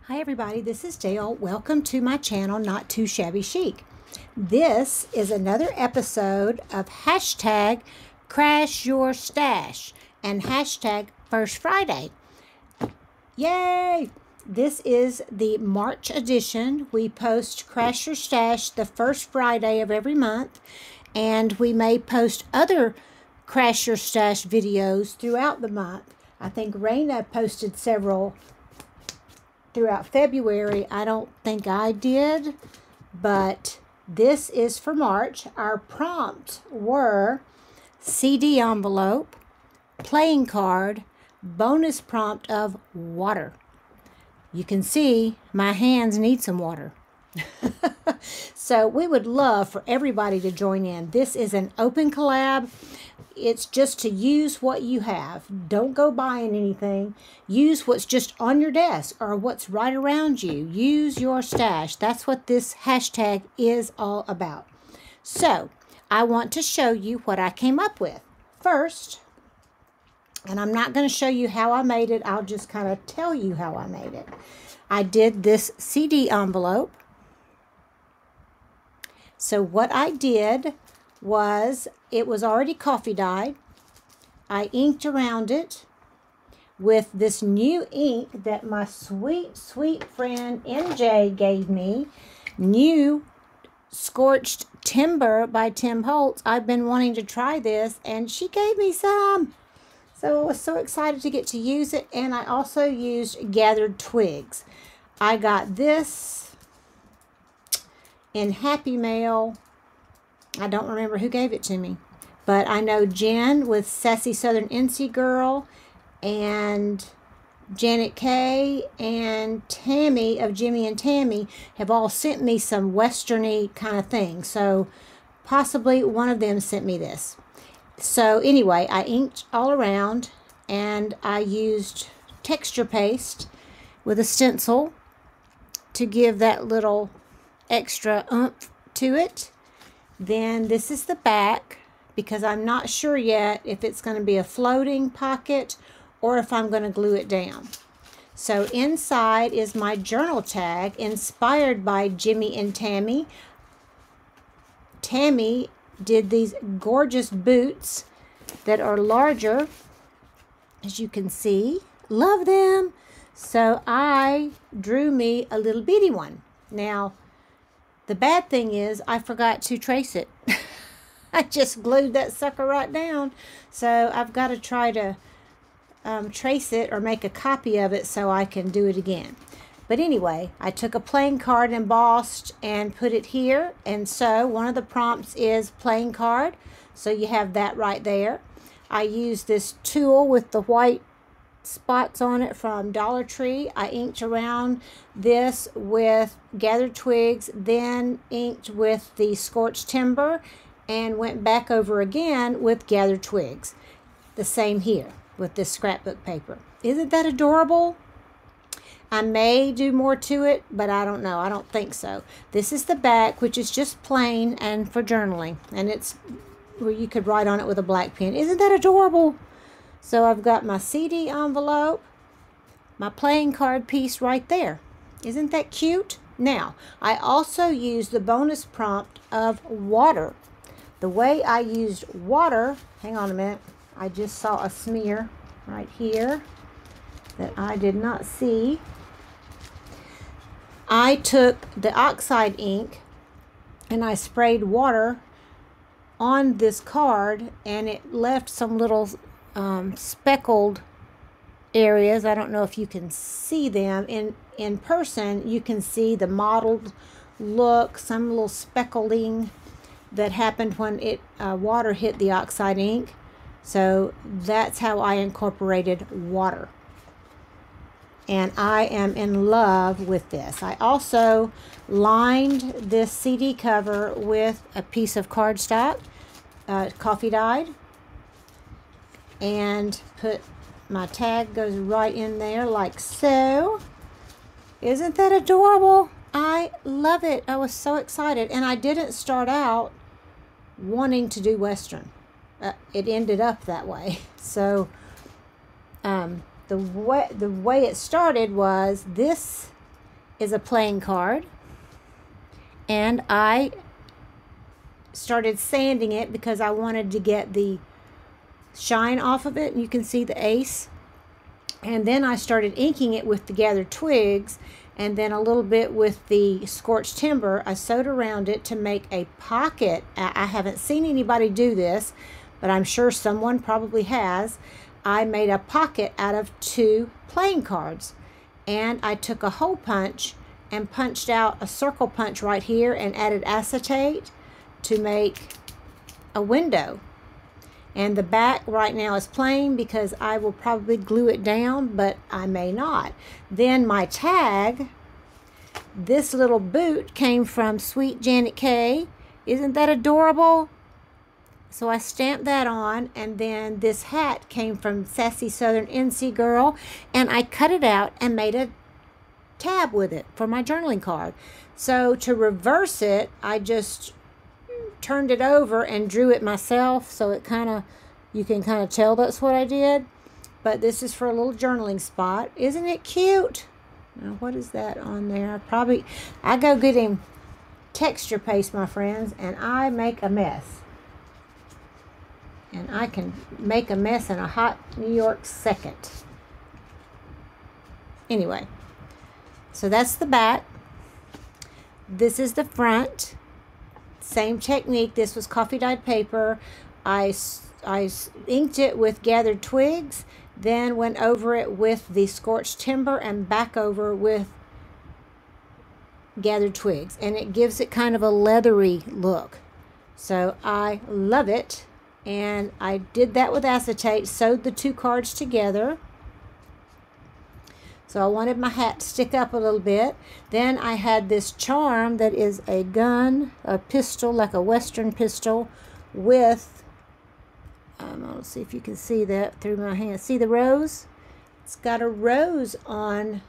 Hi everybody, this is Dale. Welcome to my channel, Not Too Shabby Chic. This is another episode of hashtag Crash Your Stash and hashtag First Friday. Yay! This is the March edition. We post Crash Your Stash the first Friday of every month, and we may post other Crash Your Stash videos throughout the month. I think Raina posted several throughout February. I don't think I did, but this is for March. Our prompts were CD envelope, playing card, bonus prompt of water. You can see my hands need some water. So we would love for everybody to join in. This is an open collab. It's just to use what you have. Don't go buying anything. Use what's just on your desk or what's right around you. Use your stash. That's what this hashtag is all about. So I want to show you what I came up with first. And I'm not going to show you how I made it. I'll just kind of tell you how I made it. I did this CD envelope. So what I did was, it was already coffee dyed. I inked around it with this new ink that my sweet, sweet friend MJ gave me. New Scorched Timber by Tim Holtz. I've been wanting to try this, and she gave me some. So I was so excited to get to use it, and I also used gathered twigs. I got this in Happy Mail. I don't remember who gave it to me, but I know Jen with Sassy Southern NC Girl, and Janet K and Tammy of Jimmy and Tammy have all sent me some westerny kind of thing. So possibly one of them sent me this. So anyway, I inked all around, and I used texture paste with a stencil to give that little extra oomph to it. Then this is the back, because I'm not sure yet if it's going to be a floating pocket or if I'm going to glue it down. So inside is my journal tag inspired by Jimmy and Tammy. Tammy did these gorgeous boots that are larger, as you can see. Love them. So I drew me a little bitty one. Now, the bad thing is I forgot to trace it. I just glued that sucker right down. So I've got to try to trace it or make a copy of it so I can do it again. But anyway, I took a playing card embossed and put it here. And so one of the prompts is playing card. So you have that right there. I used this tool with the white spots on it from Dollar Tree. I inked around this with gathered twigs, then inked with the Scorched Timber, and went back over again with gathered twigs. The same here with this scrapbook paper. Isn't that adorable? I may do more to it, but I don't know. I don't think so. This is the back, which is just plain and for journaling, and it's where you could write on it with a black pen. Isn't that adorable? So I've got my CD envelope, my playing card piece right there. Isn't that cute? Now, I also used the bonus prompt of water. The way I used water, hang on a minute, I just saw a smear right here that I did not see. I took the oxide ink and I sprayed water on this card, and it left some little speckled areas. I don't know if you can see them in person. You can see the mottled look, some little speckling that happened when it water hit the oxide ink. So that's how I incorporated water, and I am in love with this. I also lined this CD cover with a piece of cardstock, coffee dyed, and put my tag, goes right in there like so. Isn't that adorable? I love it. I was so excited, and I didn't start out wanting to do Western. It ended up that way. So the way it started was this is a playing card, and I started sanding it because I wanted to get the shine off of it, and you can see the ace. And then I started inking it with the gathered twigs, and then a little bit with the scorched timber. I sewed around it to make a pocket. I haven't seen anybody do this, but I'm sure someone probably has. I made a pocket out of 2 playing cards, and I took a hole punch and punched out a circle punch right here and added acetate to make a window. And the back right now is plain because I will probably glue it down, but I may not. Then my tag, this little boot came from Sweet Janet K. Isn't that adorable? So I stamped that on, and then this hat came from Sassy Southern NC Girl, and I cut it out and made a tab with it for my journaling card. So to reverse it, I just turned it over and drew it myself, so it you can kind of tell that's what I did. But this is for a little journaling spot. Isn't it cute? Now, what is that on there? I go get him texture paste, my friends, and I make a mess. And I can make a mess in a hot New York second. Anyway, so that's the back. This is the front. Same technique. This was coffee dyed paper. I inked it with gathered twigs, then went over it with the scorched timber and back over with gathered twigs, and it gives it kind of a leathery look. So I love it, and I did that with acetate, sewed the 2 cards together. So I wanted my hat to stick up a little bit. Then I had this charm that is a gun, a pistol, like a Western pistol, with, let's see if you can see that through my hand. See the rose? It's got a rose on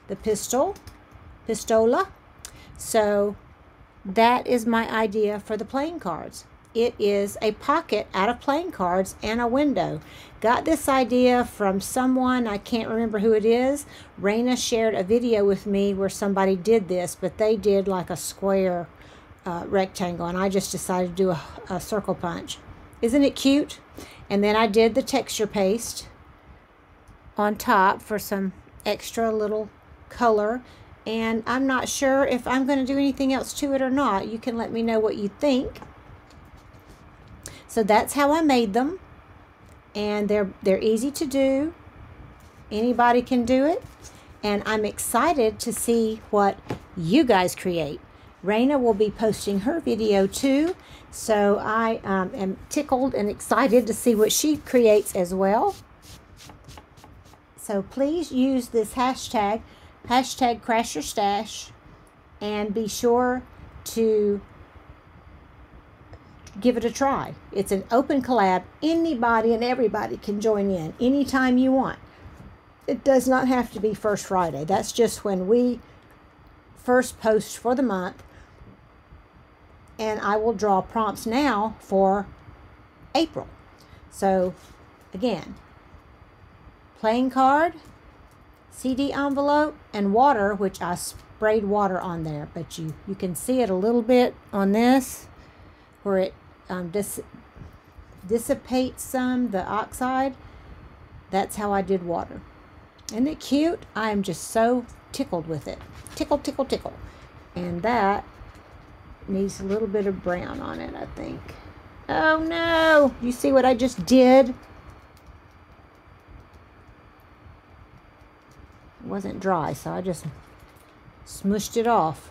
the pistola. So that is my idea for the playing cards. It is a pocket out of playing cards and a window. Got this idea from someone, I can't remember who it is. Raina shared a video with me where somebody did this, but they did like a square rectangle, and I just decided to do a circle punch. Isn't it cute? And then I did the texture paste on top for some extra little color, and I'm not sure if I'm going to do anything else to it or not. You can let me know what you think. So that's how I made them, and they're easy to do. Anybody can do it, and I'm excited to see what you guys create. Raina will be posting her video too, so I am tickled and excited to see what she creates as well. So please use this hashtag Crash Your Stash, and be sure to give it a try. It's an open collab. Anybody and everybody can join in anytime you want. It does not have to be first Friday. That's just when we first post for the month. And I will draw prompts now for April. So again, playing card, CD envelope, and water, which I sprayed water on there, but you can see it a little bit on this where it dissipates some, the oxide. That's how I did water. Isn't it cute? I am just so tickled with it. Tickle, tickle, tickle. And that needs a little bit of brown on it, I think. Oh no! You see what I just did? It wasn't dry, so I just smushed it off.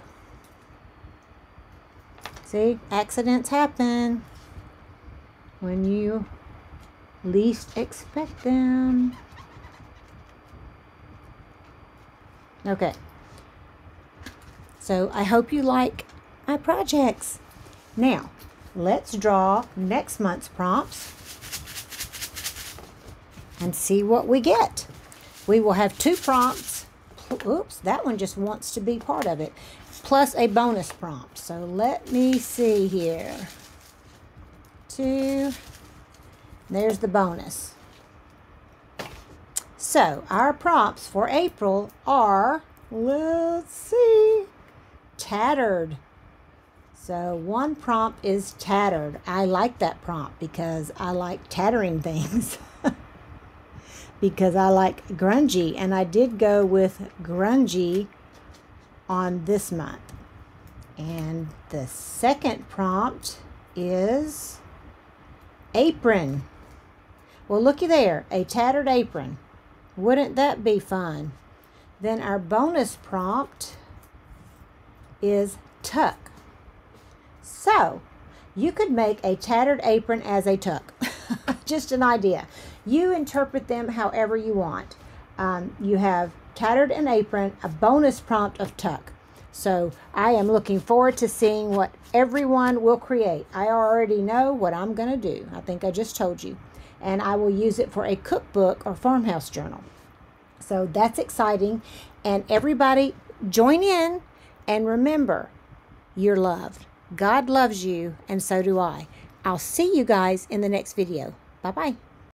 See, accidents happen when you least expect them. Okay. So I hope you like my projects. Now, let's draw next month's prompts and see what we get. We will have 2 prompts. Oops, that one just wants to be part of it. Plus a bonus prompt. So let me see here. 2. There's the bonus. So our prompts for April are Let's see. Tattered. So one prompt is tattered. I like that prompt because I like tattering things. Because I like grungy, and I did go with grungy on this month. And the second prompt is apron. Well, looky there, a tattered apron. Wouldn't that be fun? Then our bonus prompt is tuck. So you could make a tattered apron as a tuck. Just an idea. You interpret them however you want. You have tattered an apron, a bonus prompt of tuck. So I am looking forward to seeing what everyone will create. I already know what I'm going to do. I think I just told you. And I will use it for a cookbook or farmhouse journal. So that's exciting. And everybody join in, and remember, you're loved. God loves you, and so do I. I'll see you guys in the next video. Bye-bye.